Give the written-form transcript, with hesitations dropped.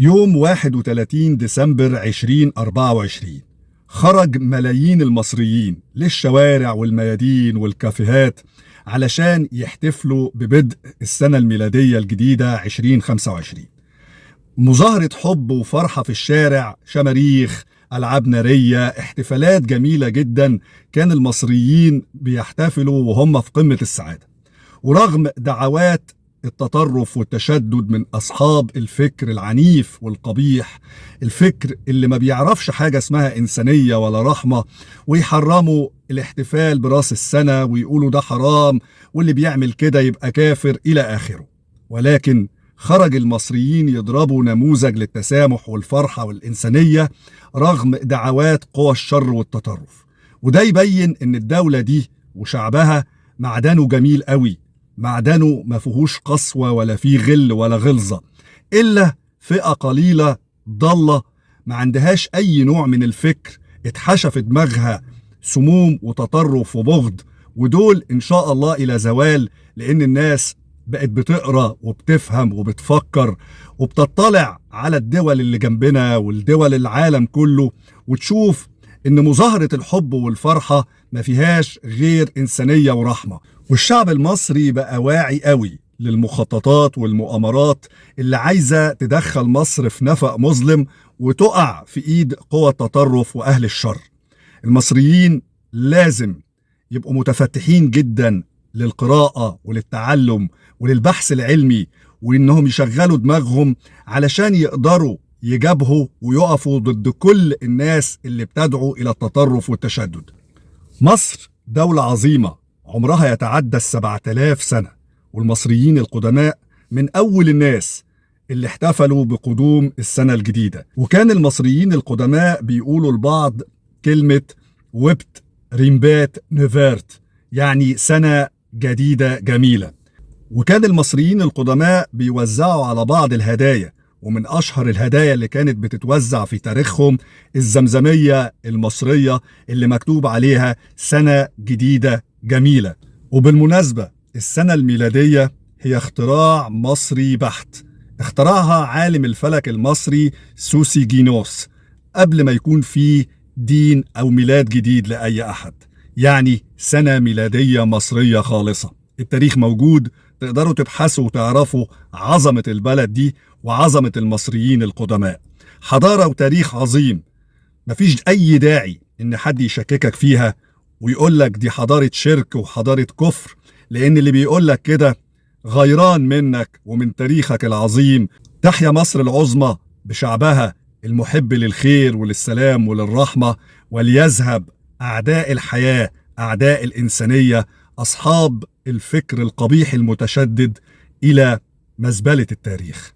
يوم 31 ديسمبر 2024 خرج ملايين المصريين للشوارع والميادين والكافيهات علشان يحتفلوا ببدء السنة الميلادية الجديدة 2025. مظاهرة حب وفرحة في الشارع، شماريخ، ألعاب نارية، احتفالات جميلة جدا. كان المصريين بيحتفلوا وهم في قمة السعادة، ورغم دعوات التطرف والتشدد من أصحاب الفكر العنيف والقبيح، الفكر اللي ما بيعرفش حاجة اسمها إنسانية ولا رحمة، ويحرموا الاحتفال براس السنة ويقولوا ده حرام واللي بيعمل كده يبقى كافر إلى آخره. ولكن خرج المصريين يضربوا نموذج للتسامح والفرحة والإنسانية رغم دعوات قوى الشر والتطرف. وده يبين إن الدولة دي وشعبها معدنه جميل قوي، معدنه ما فيهوش قسوة ولا فيه غل ولا غلظة، إلا فئة قليلة ضالة ما عندهاش أي نوع من الفكر، اتحشى في دماغها سموم وتطرف وبغض. ودول إن شاء الله إلى زوال، لأن الناس بقت بتقرأ وبتفهم وبتفكر وبتطلع على الدول اللي جنبنا والدول العالم كله، وتشوف إن مظاهرة الحب والفرحة ما فيهاش غير إنسانية ورحمة. والشعب المصري بقى واعي قوي للمخططات والمؤامرات اللي عايزة تدخل مصر في نفق مظلم وتقع في إيد قوى التطرف وأهل الشر. المصريين لازم يبقوا متفتحين جدا للقراءة وللتعلم وللبحث العلمي، وإنهم يشغلوا دماغهم علشان يقدروا يجابهوا ويقفوا ضد كل الناس اللي بتدعو إلى التطرف والتشدد. مصر دولة عظيمة عمرها يتعدى 7000 سنة، والمصريين القدماء من أول الناس اللي احتفلوا بقدوم السنة الجديدة. وكان المصريين القدماء بيقولوا لبعض كلمة وبت ريمبات نيفيرت، يعني سنة جديدة جميلة. وكان المصريين القدماء بيوزعوا على بعض الهدايا، ومن أشهر الهدايا اللي كانت بتتوزع في تاريخهم الزمزمية المصرية اللي مكتوب عليها سنة جديدة جميلة. وبالمناسبة السنة الميلادية هي اختراع مصري بحت، اخترعها عالم الفلك المصري سوسيجينوس قبل ما يكون فيه دين أو ميلاد جديد لأي أحد، يعني سنة ميلادية مصرية خالصة. التاريخ موجود، تقدروا تبحثوا وتعرفوا عظمة البلد دي وعظمة المصريين القدماء. حضارة وتاريخ عظيم، مفيش أي داعي إن حد يشككك فيها ويقولك دي حضارة شرك وحضارة كفر، لأن اللي بيقولك كده غيران منك ومن تاريخك العظيم. تحيا مصر العظمى بشعبها المحب للخير وللسلام وللرحمة، وليذهب أعداء الحياة، أعداء الإنسانية، أصحاب الفكر القبيح المتشدد إلى مزبلة التاريخ.